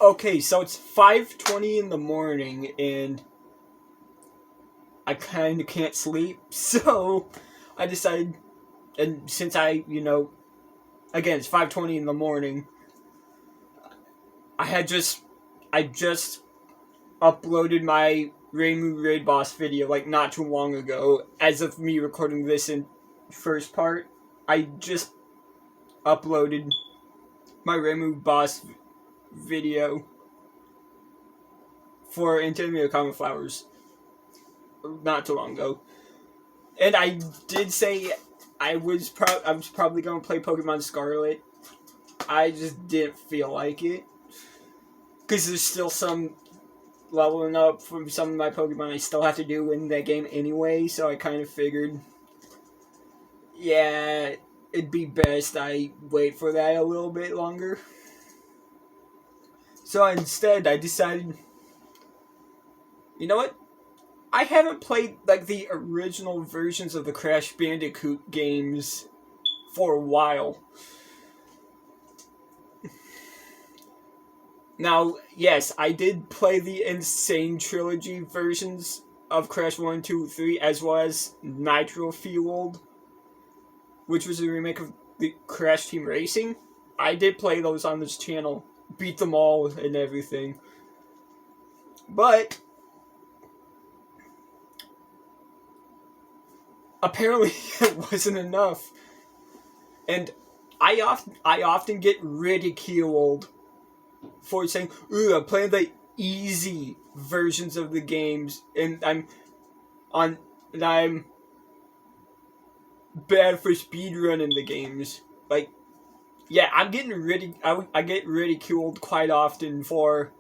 Okay, so it's 5:20 in the morning, and I kind of can't sleep, so I decided, and since again, it's 5:20 in the morning, I just uploaded my Rainbow Raid Boss video, like, not too long ago. As of me recording this in first part, I just uploaded my Rainbow Boss video for Intimate Common Flowers not too long ago. And I did say I was probably going to play Pokemon Scarlet. I just didn't feel like it. Because there's still some leveling up from some of my Pokemon I still have to do in that game anyway, so I kind of figured, yeah, it'd be best I wait for that a little bit longer. So instead, I decided, you know what? I haven't played, like, the original versions of the Crash Bandicoot games for a while. Now, yes, I did play the Insane Trilogy versions of Crash 1, 2, 3, as well as Nitro Fueled, which was a remake of the Crash Team Racing. I did play those on this channel, beat them all and everything. But apparently it wasn't enough. And I often get ridiculed for saying, "Ooh, I'm playing the easy versions of the games, and I'm bad for speedrunning the games." Like, yeah, I'm getting I get ridiculed quite often for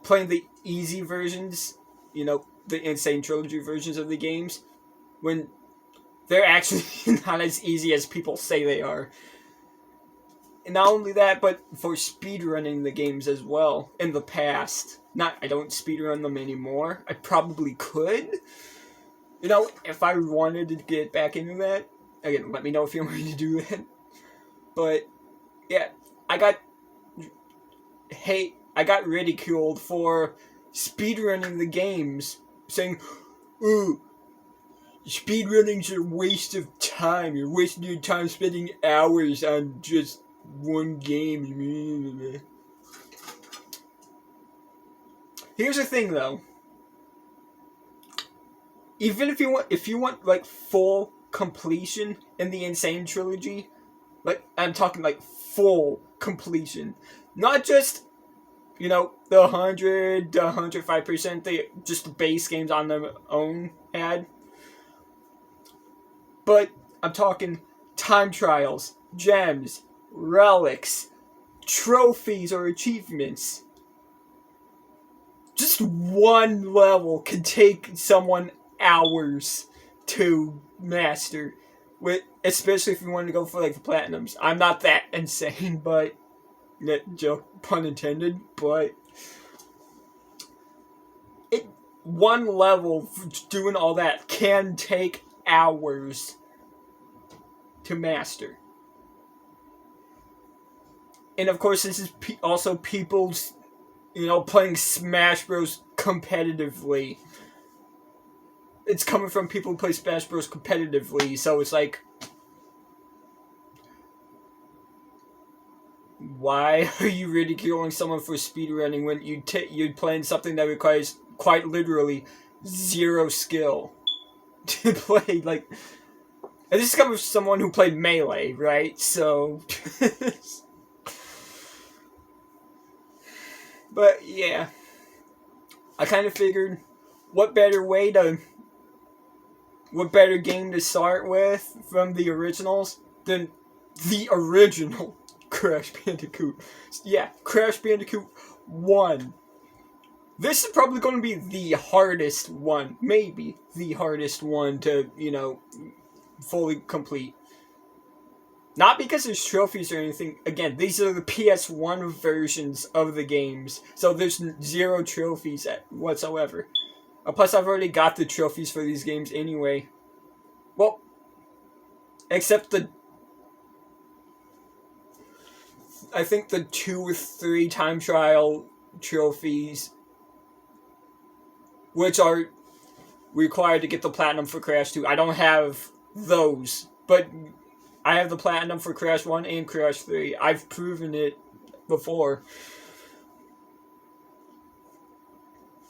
playing the easy versions, the Insane Trilogy versions of the games, when they're actually not as easy as people say they are. And not only that, but for speedrunning the games as well, in the past. I don't speedrun them anymore. I probably could. If I wanted to get back into that. Again, let me know if you want me to do that. But, yeah, I got ridiculed for speedrunning the games, saying, "Ooh, speedrunning's a waste of time. You're wasting your time spending hours on just one game." Here's the thing, though. Even if you want like full completion in the Insane Trilogy, like, I'm talking like full completion, not just the 100 to 105% just the base games on their own had, but I'm talking time trials, gems, relics, trophies or achievements. Just one level can take someone hours to master, especially if you want to go for like the platinums. I'm not that insane, but joke, pun intended. But one level doing all that can take hours to master. And of course, this is also people's, playing Smash Bros. Competitively. It's coming from people who play Smash Bros. Competitively, so it's like, why are you ridiculing someone for speedrunning when you're playing something that requires quite literally zero skill to play? Like, and this is coming from someone who played Melee, right? So, but yeah, I kind of figured, what better game to start with from the originals than the original Crash Bandicoot. Yeah, Crash Bandicoot 1. This is probably going to be the hardest one. Maybe the hardest one to, fully complete. Not because there's trophies or anything. Again, these are the PS1 versions of the games, so there's zero trophies whatsoever. Plus, I've already got the trophies for these games anyway. Well, except I think the 2 or 3 time trial trophies, which are required to get the platinum for Crash 2. I don't have those, but I have the platinum for Crash 1 and Crash 3. I've proven it before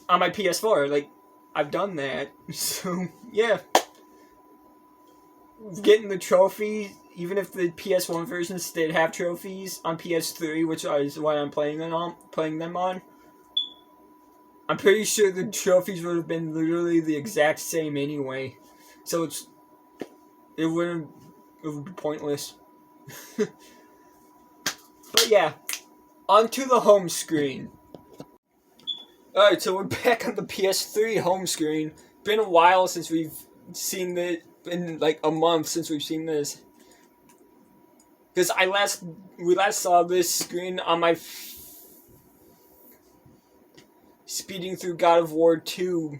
on my PS4. Like, I've done that. So, yeah. Getting the trophy, even if the PS1 versions did have trophies on PS3, which is what I'm playing them on, I'm pretty sure the trophies would have been literally the exact same anyway. So it would be pointless. But yeah, onto the home screen. Alright, so we're back on the PS3 home screen. Been a while since we've seen it. Been like a month since we've seen this. Because we last saw this screen on my speeding through God of War 2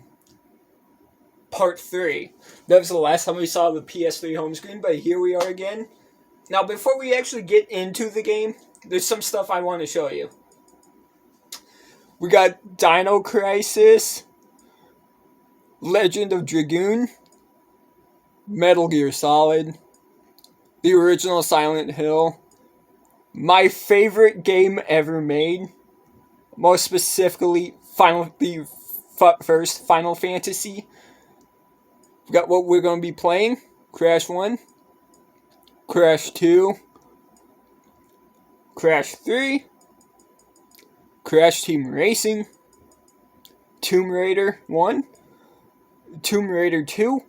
Part 3. That was the last time we saw the PS3 home screen, but here we are again. Now, before we actually get into the game, there's some stuff I want to show you. We got Dino Crisis, Legend of Dragoon, Metal Gear Solid, the original Silent Hill, my favorite game ever made, most specifically Final Fantasy. We got what we're going to be playing: Crash 1, Crash 2, Crash 3, Crash Team Racing, Tomb Raider 1, Tomb Raider 2,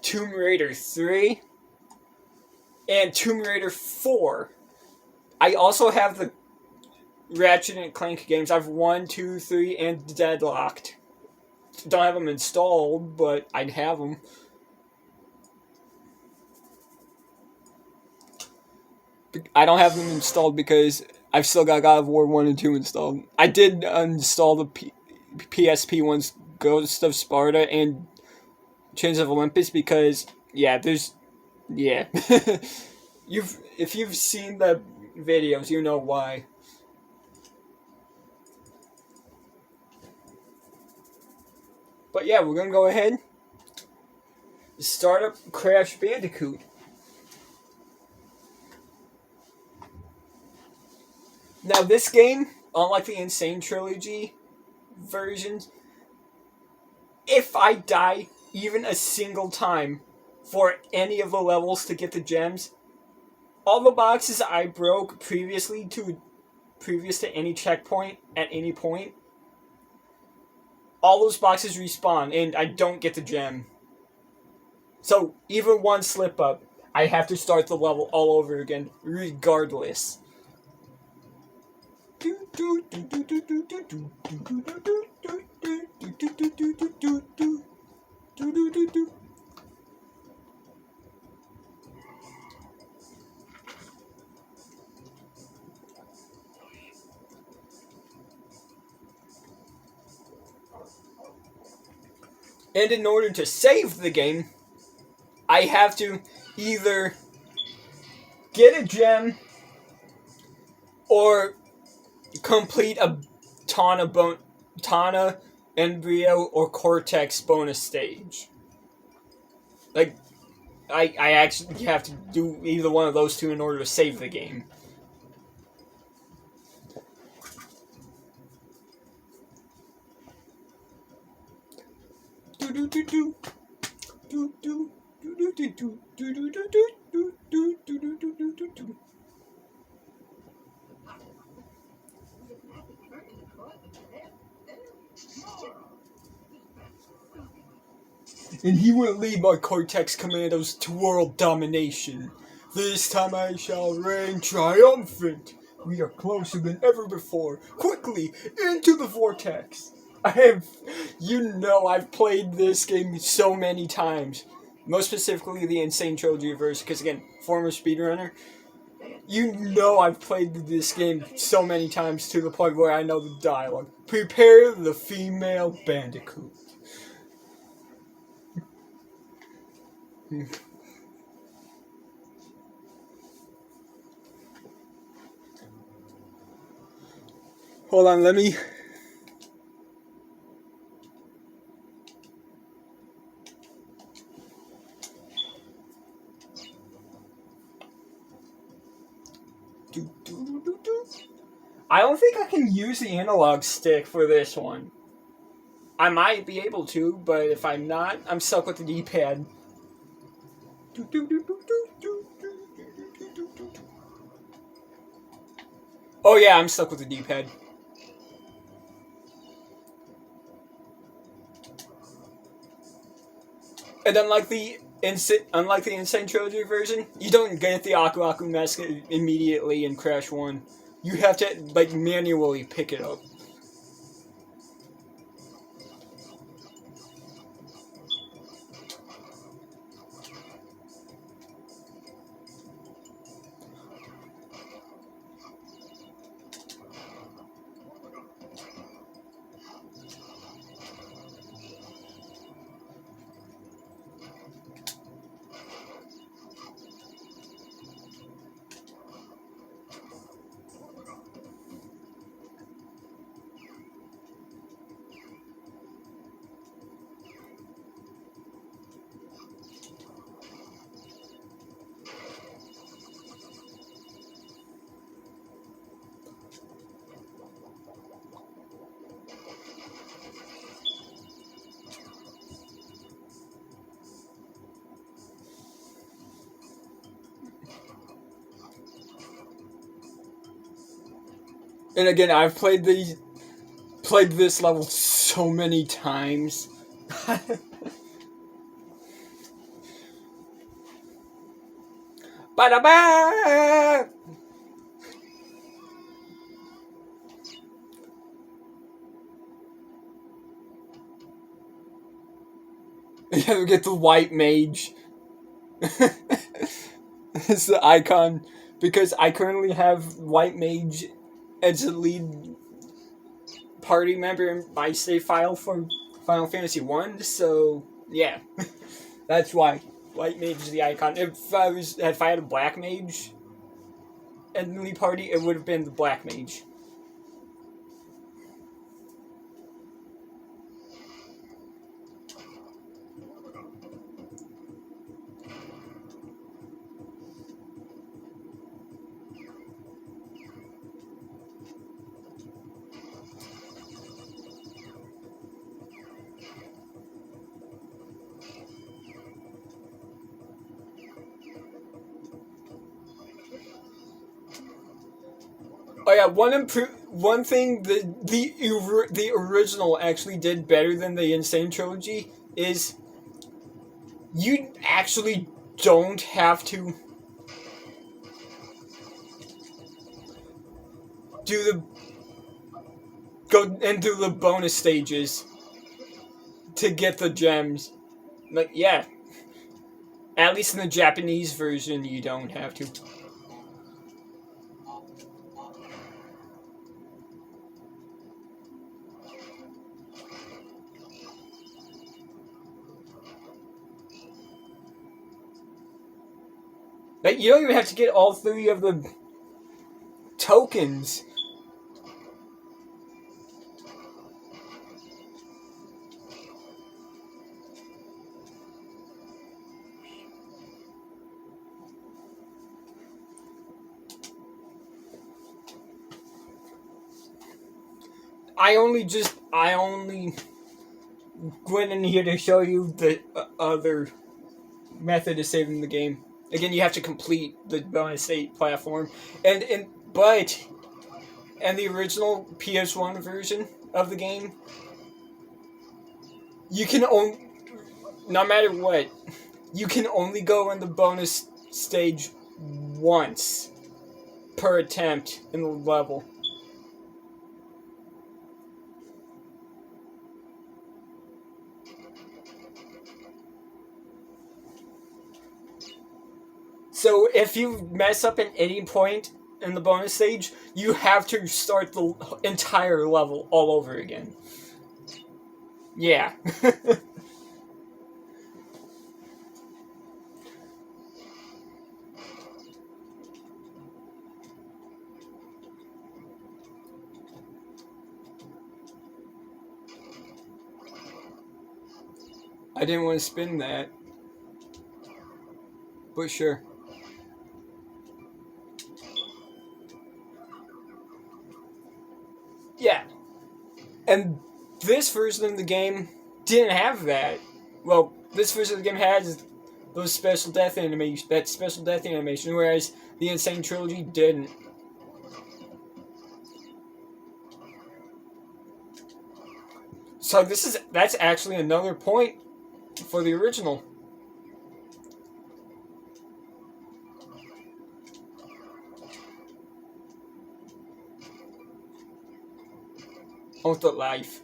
Tomb Raider 3, and Tomb Raider 4. I also have the Ratchet and Clank games. I have 1, 2, 3, and Deadlocked. Don't have them installed, but I'd have them. I don't have them installed because I've still got God of War 1 and 2 installed. I did uninstall the PSP ones, Ghost of Sparta and Chains of Olympus, because, yeah, yeah. If you've seen the videos, you know why. But yeah, we're gonna go ahead and start up Crash Bandicoot. Now this game, unlike the Insane Trilogy versions, if I die even a single time for any of the levels to get the gems, all the boxes I broke previous to any checkpoint at any point, all those boxes respawn and I don't get the gem. So even one slip up, I have to start the level all over again, regardless. And in order to save the game, I have to either get a gem or complete a Tana, Embryo, or Cortex bonus stage. Like, I actually have to do either one of those two in order to save the game. And he will lead my Cortex Commandos to world domination. This time I shall reign triumphant. We are closer than ever before. Quickly, into the vortex. I've played this game so many times. Most specifically the Insane Trilogy version, because again, former speedrunner. I've played this game so many times to the point where I know the dialogue. Prepare the female Bandicoot. Hold on, let me... I don't think I can use the analog stick for this one. I might be able to, but if I'm not, I'm stuck with the D-pad. Oh yeah, I'm stuck with the D-pad. And unlike the Insane Trilogy version, you don't get the Aku Aku Mask immediately in Crash 1. You have to, like, manually pick it up. And again, I've played this level so many times. Ba-da-ba! You have to get the white mage. It's the icon. Because I currently have white mage as a lead party member in my save file for Final Fantasy 1, so yeah. That's why. White mage is the icon. If I had a black mage in the lead party, it would have been the black mage. Oh yeah, one thing the original actually did better than the Insane Trilogy is you actually don't have to go and do the bonus stages to get the gems. Like, yeah. At least in the Japanese version, you don't have to. Like, you don't even have to get all 3 of the tokens. I only went in here to show you the other method of saving the game. Again, you have to complete the bonus state platform, but the original PS1 version of the game, you can only, no matter what, you can only go in the bonus stage once per attempt in the level. So if you mess up at any point in the bonus stage, you have to start the entire level all over again. Yeah. I didn't want to spin that. But sure. Yeah. And this version of the game didn't have that. Well, this version of the game has those special death animation, that special death animation, whereas the Insane Trilogy didn't. So that's actually another point for the original. Of the life.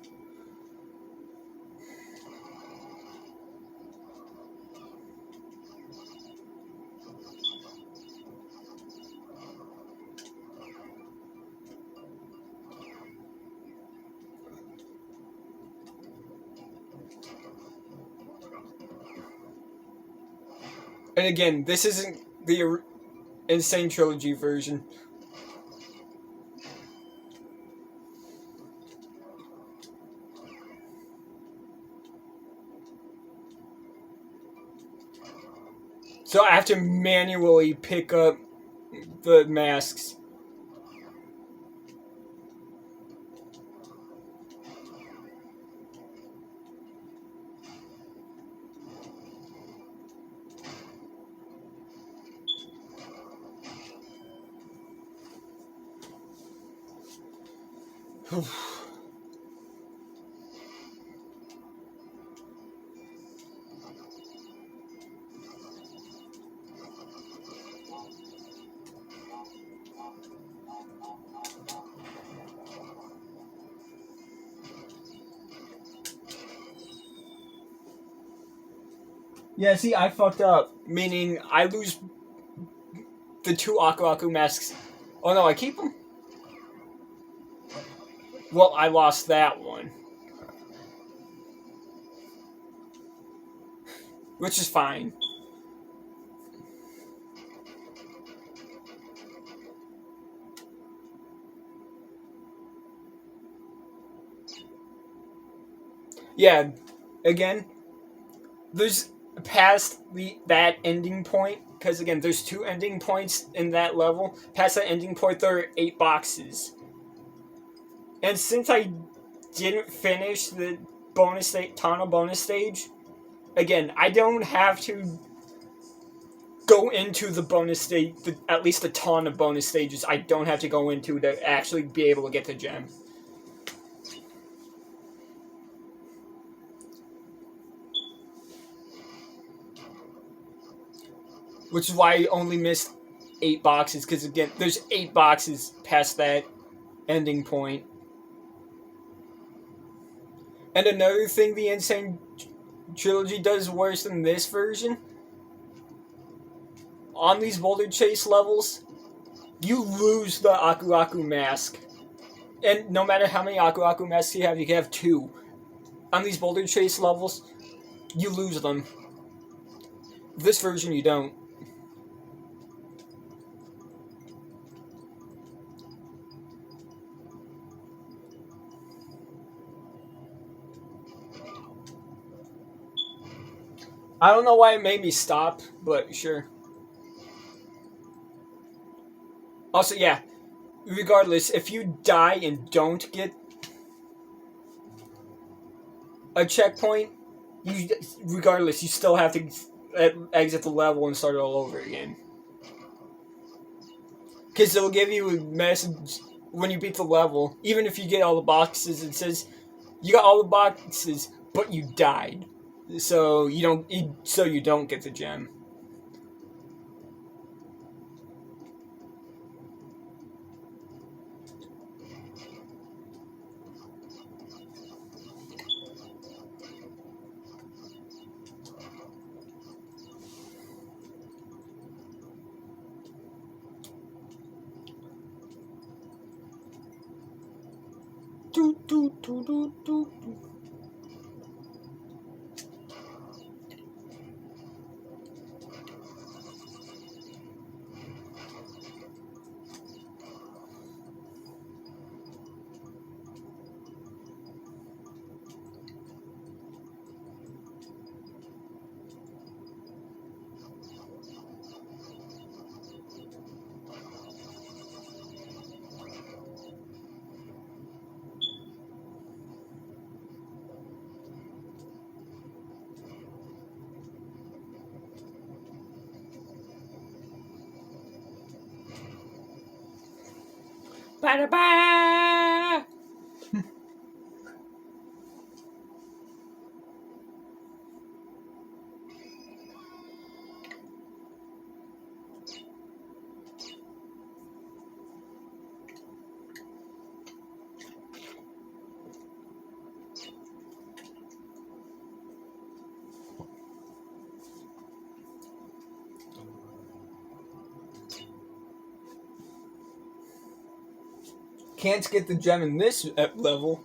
And again, this isn't the Insane Trilogy version. So I have to manually pick up the masks. Yeah, see, I fucked up. Meaning, I lose the 2 Aku Aku masks. Oh no, I keep them? Well, I lost that one. Which is fine. Yeah, again, there's past that ending point, because again, there's 2 ending points in that level. Past that ending point, there are 8 boxes. And since I didn't finish the Tana bonus stage, again, I don't have to go into the bonus stage, at least the Tana bonus stages, I don't have to go into to actually be able to get the gem. Which is why I only missed 8 boxes, because again, there's 8 boxes past that ending point. And another thing the Insane Trilogy does worse than this version, on these Boulder Chase levels, you lose the Aku Aku mask. And no matter how many Aku Aku masks you can have 2. On these Boulder Chase levels, you lose them. This version, you don't. I don't know why it made me stop, but sure. Also, yeah, regardless, if you die and don't get a checkpoint, regardless, you still have to exit the level and start all over again. Because it'll give you a message when you beat the level, even if you get all the boxes, it says, you got all the boxes, but you died. So you don't get the gem. Do, do, do, do, do. Ba-da-ba! Can't get the gem in this level.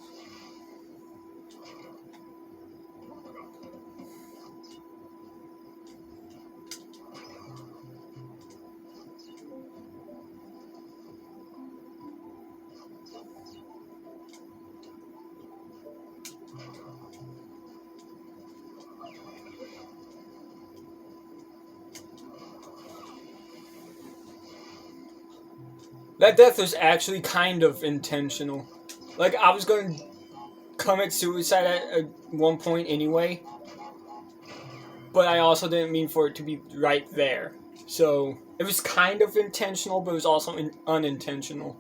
That death was actually kind of intentional. Like, I was going to commit suicide at one point anyway, but I also didn't mean for it to be right there. So, it was kind of intentional, but it was also unintentional.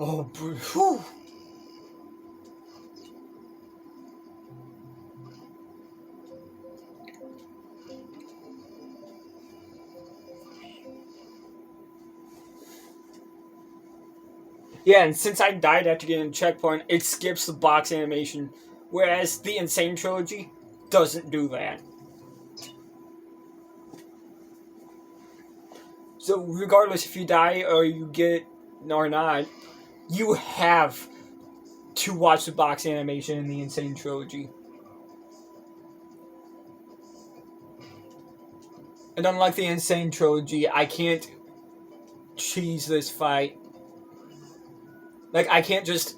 Oh, whew. Yeah, and since I died after getting a checkpoint, it skips the box animation, whereas the Insane Trilogy doesn't do that. So regardless if you die or you get or not, you have to watch the box animation in the Insane Trilogy. And unlike the Insane Trilogy, I can't cheese this fight. Like, I can't just...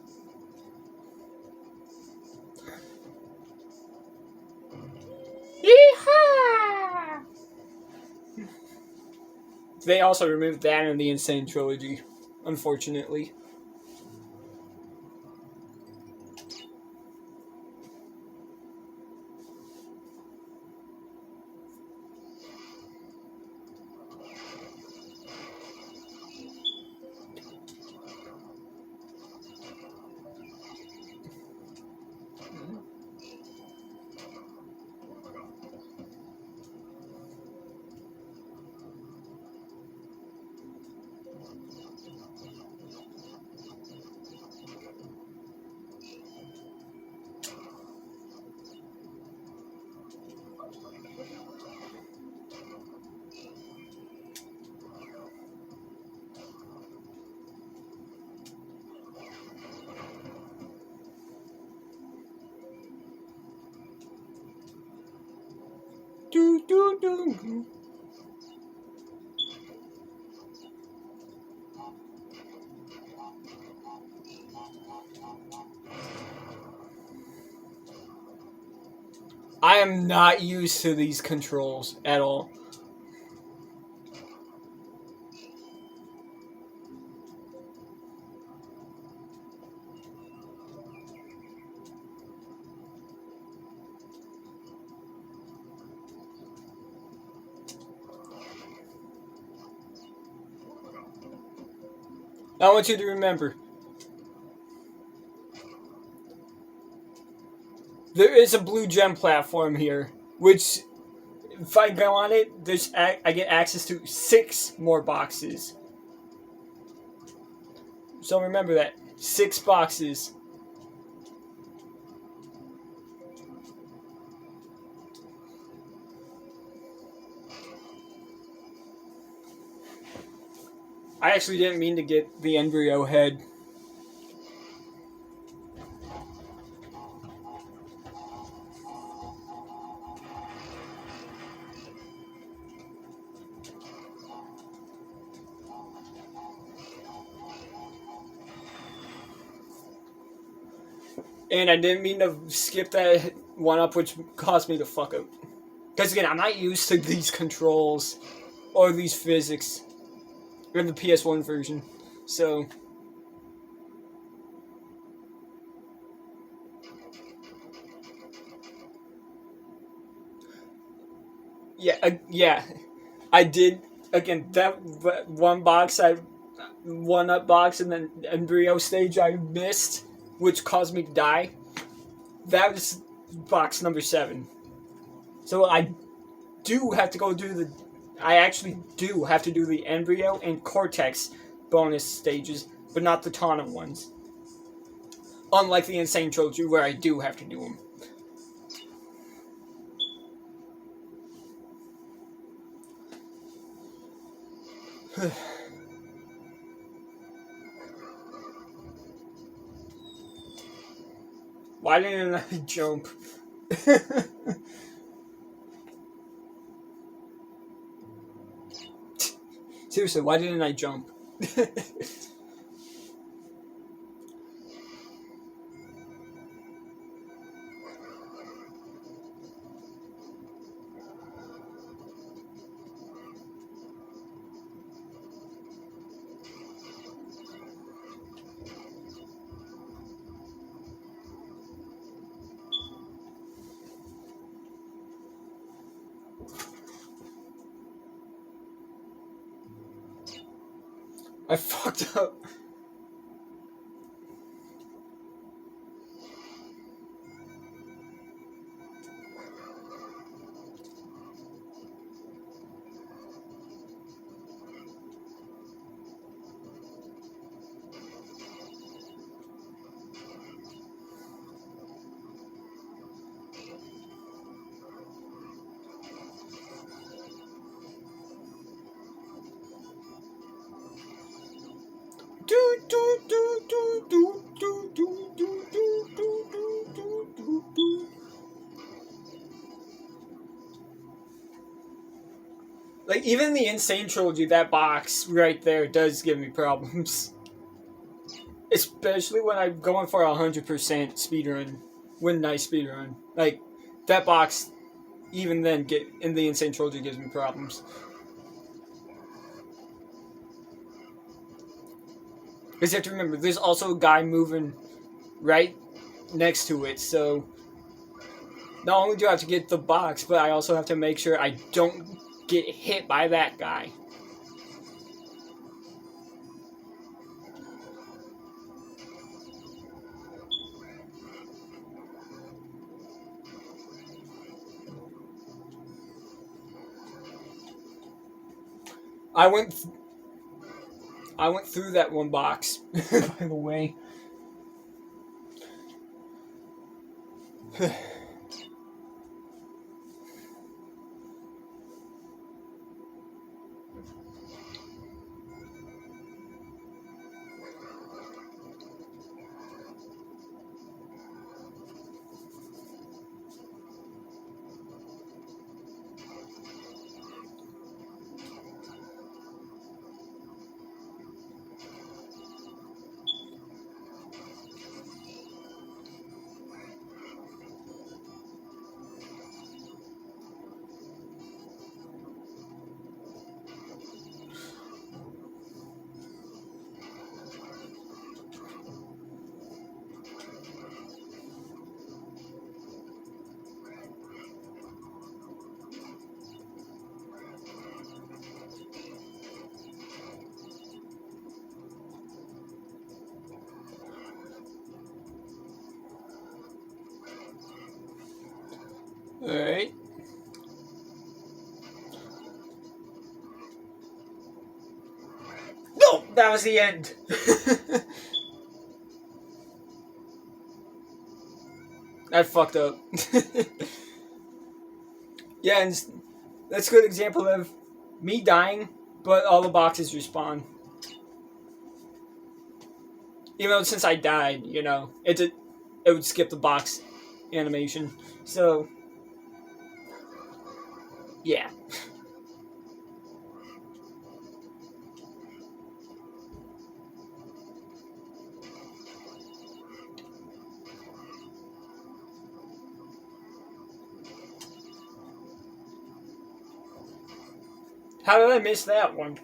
Yeehaw! They also removed that in the Insane Trilogy, unfortunately. Do, do, do. I am not used to these controls at all. I want you to remember, there is a blue gem platform here, which, if I go on it, I get access to 6 more boxes. So remember that. 6 boxes. I actually didn't mean to get the embryo head. And I didn't mean to skip that one up, which caused me to fuck up. Because again, I'm not used to these controls or these physics in the PS1 version. So, Yeah, yeah. I did again that one box I one up box and then embryo stage I missed, which caused me to die. That was box number 7. So I do have to go do the. I actually do have to do the embryo and cortex bonus stages, but not the taunt ones. Unlike the insane trilogy, where I do have to do them. Why didn't I jump? Seriously, why didn't I jump? I fucked up. Like, even the Insane Trilogy, that box right there does give me problems. Especially when I'm going for 100% speedrun. Win nice speedrun. Like, that box, even then, in the Insane Trilogy gives me problems. Because you have to remember, there's also a guy moving right next to it, so not only do I have to get the box, but I also have to make sure I don't get hit by that guy. I went through that one box, by the way. Alright. No! That was the end! I fucked up. Yeah, and that's a good example of me dying, but all the boxes respawn. Even though since I died, it would skip the box animation. So, yeah. How did I miss that one?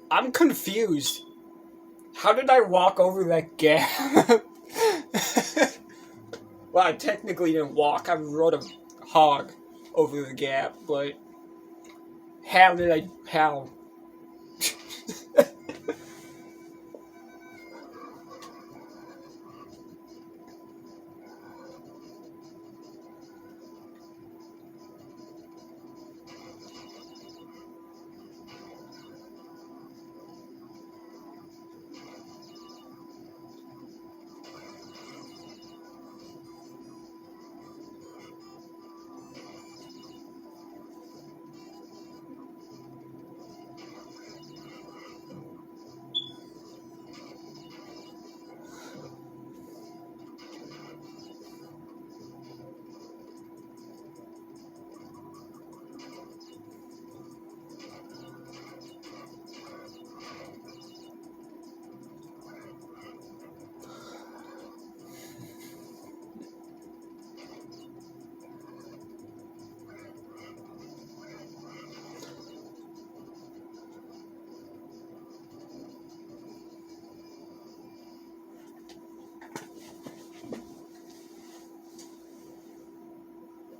I'm confused. How did I walk over that gap? Well, I technically didn't walk. I rode a hog over the gap, but how?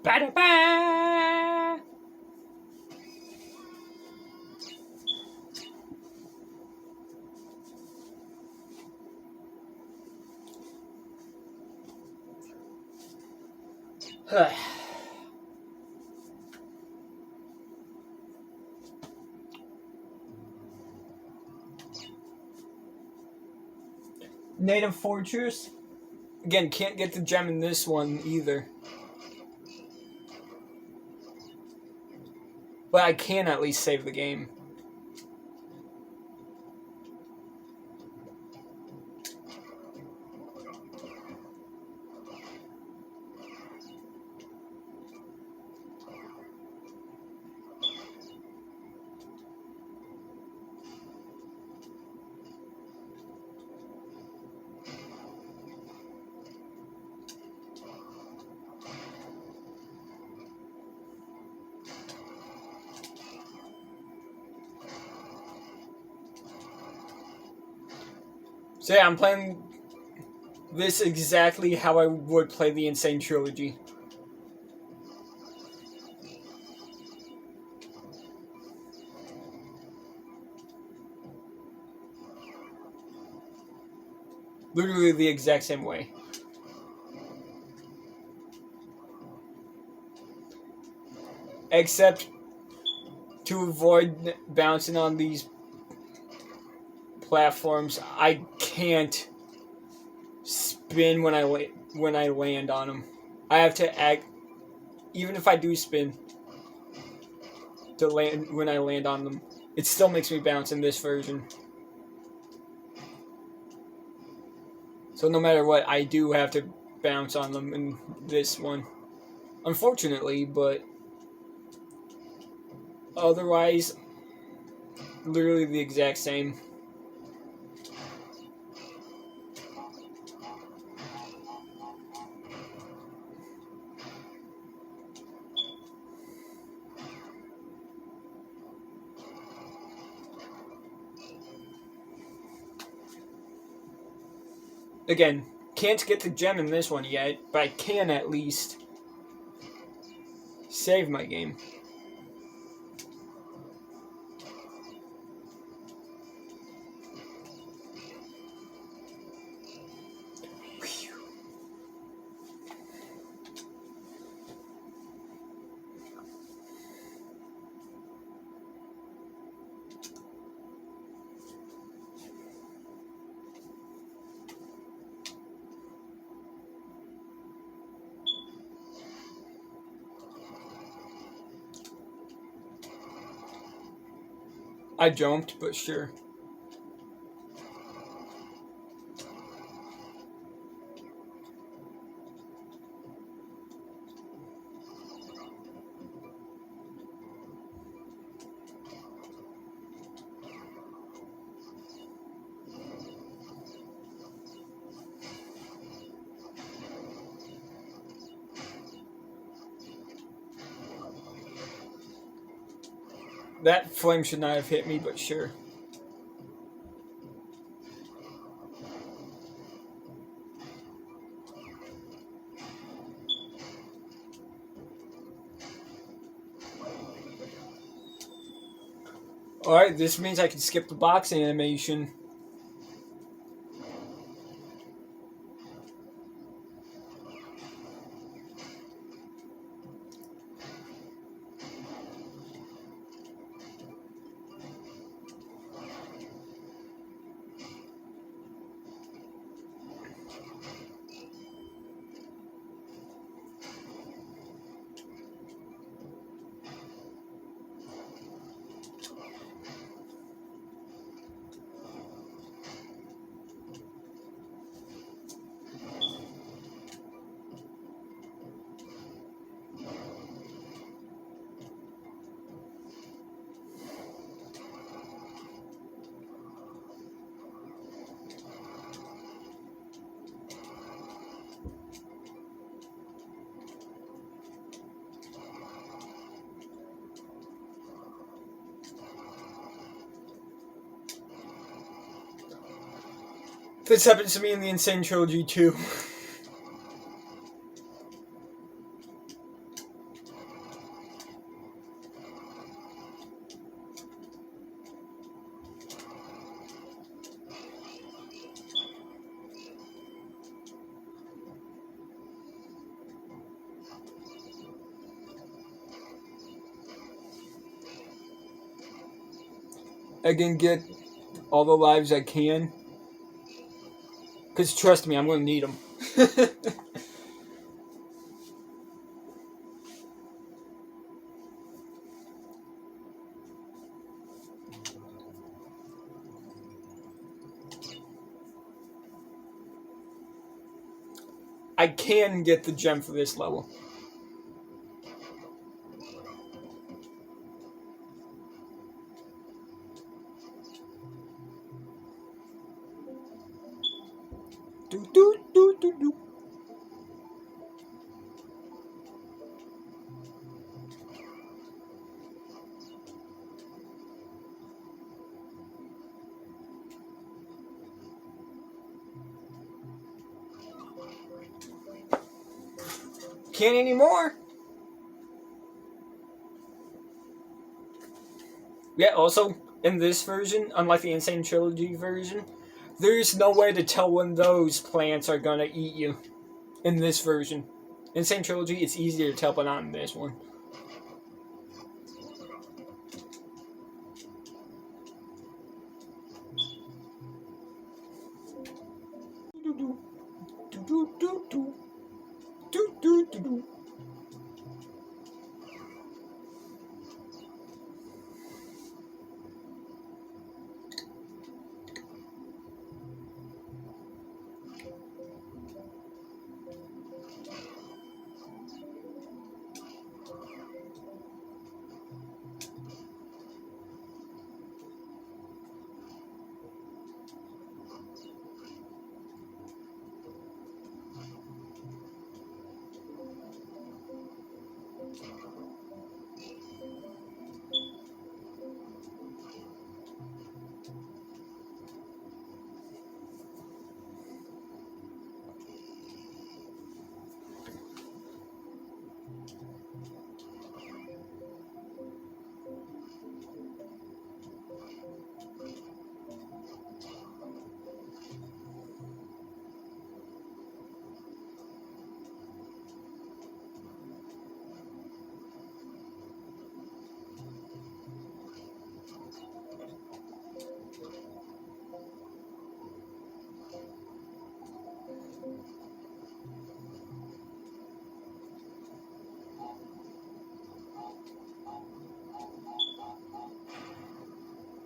Ba-da-ba! Native Fortress. Again, can't get the gem in this one either. But I can at least save the game. So yeah, I'm playing this exactly how I would play the Insane Trilogy. Literally the exact same way. Except to avoid bouncing on these platforms, I can't spin when I land on them. I have to act, even if I do spin, to land when I land on them. It still makes me bounce in this version. So no matter what, I do have to bounce on them in this one. Unfortunately, but otherwise, literally the exact same. Again, can't get the gem in this one yet, but I can at least save my game. I jumped, but sure. That flame should not have hit me, but sure. Alright, this means I can skip the box animation. This happens to me in the Insane Trilogy too. I can get all the lives I can. Because trust me, I'm going to need them. I can get the gem for this level. Do do do do do. Can't anymore. Yeah, also, in this version, unlike the Insane Trilogy version, there's no way to tell when those plants are gonna eat you. In this version. Insane Trilogy, it's easier to tell, but not in this one. Do do do do do do do do do do.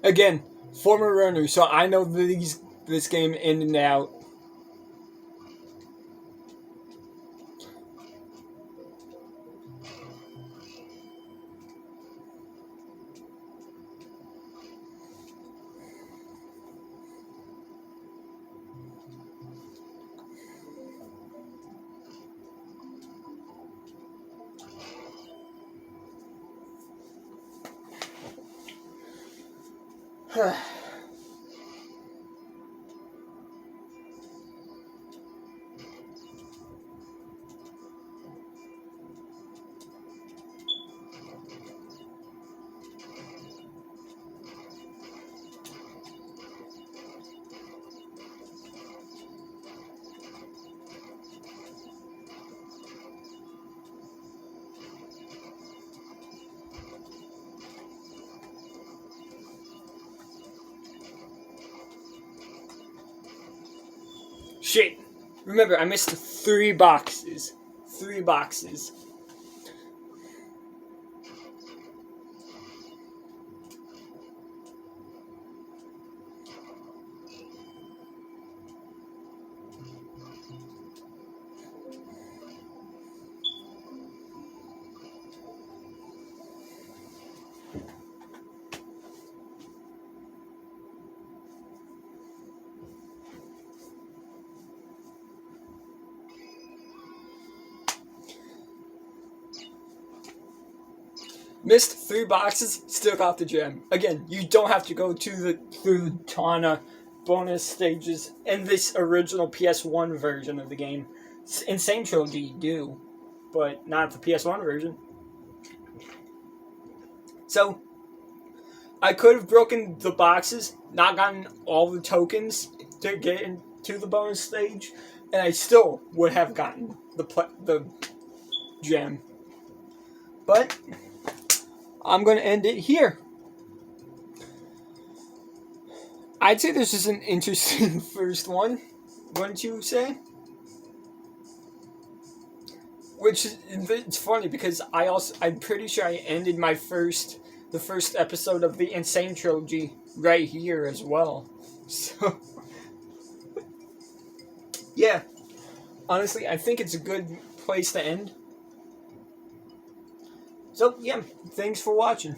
Again, former runner, so I know this game in and out. Shit. Remember, I missed 3 boxes. 3 boxes. Missed 3 boxes, still got the gem. Again, you don't have to go through the ton of bonus stages in this original PS1 version of the game. Insane Trilogy you do, but not the PS1 version. So, I could have broken the boxes, not gotten all the tokens to get into the bonus stage, and I still would have gotten the gem. But I'm going to end it here. I'd say this is an interesting first one, wouldn't you say? Which it's funny because I'm pretty sure I ended the first episode of the Insane Trilogy right here as well. So yeah, honestly, I think it's a good place to end. So yeah, thanks for watching.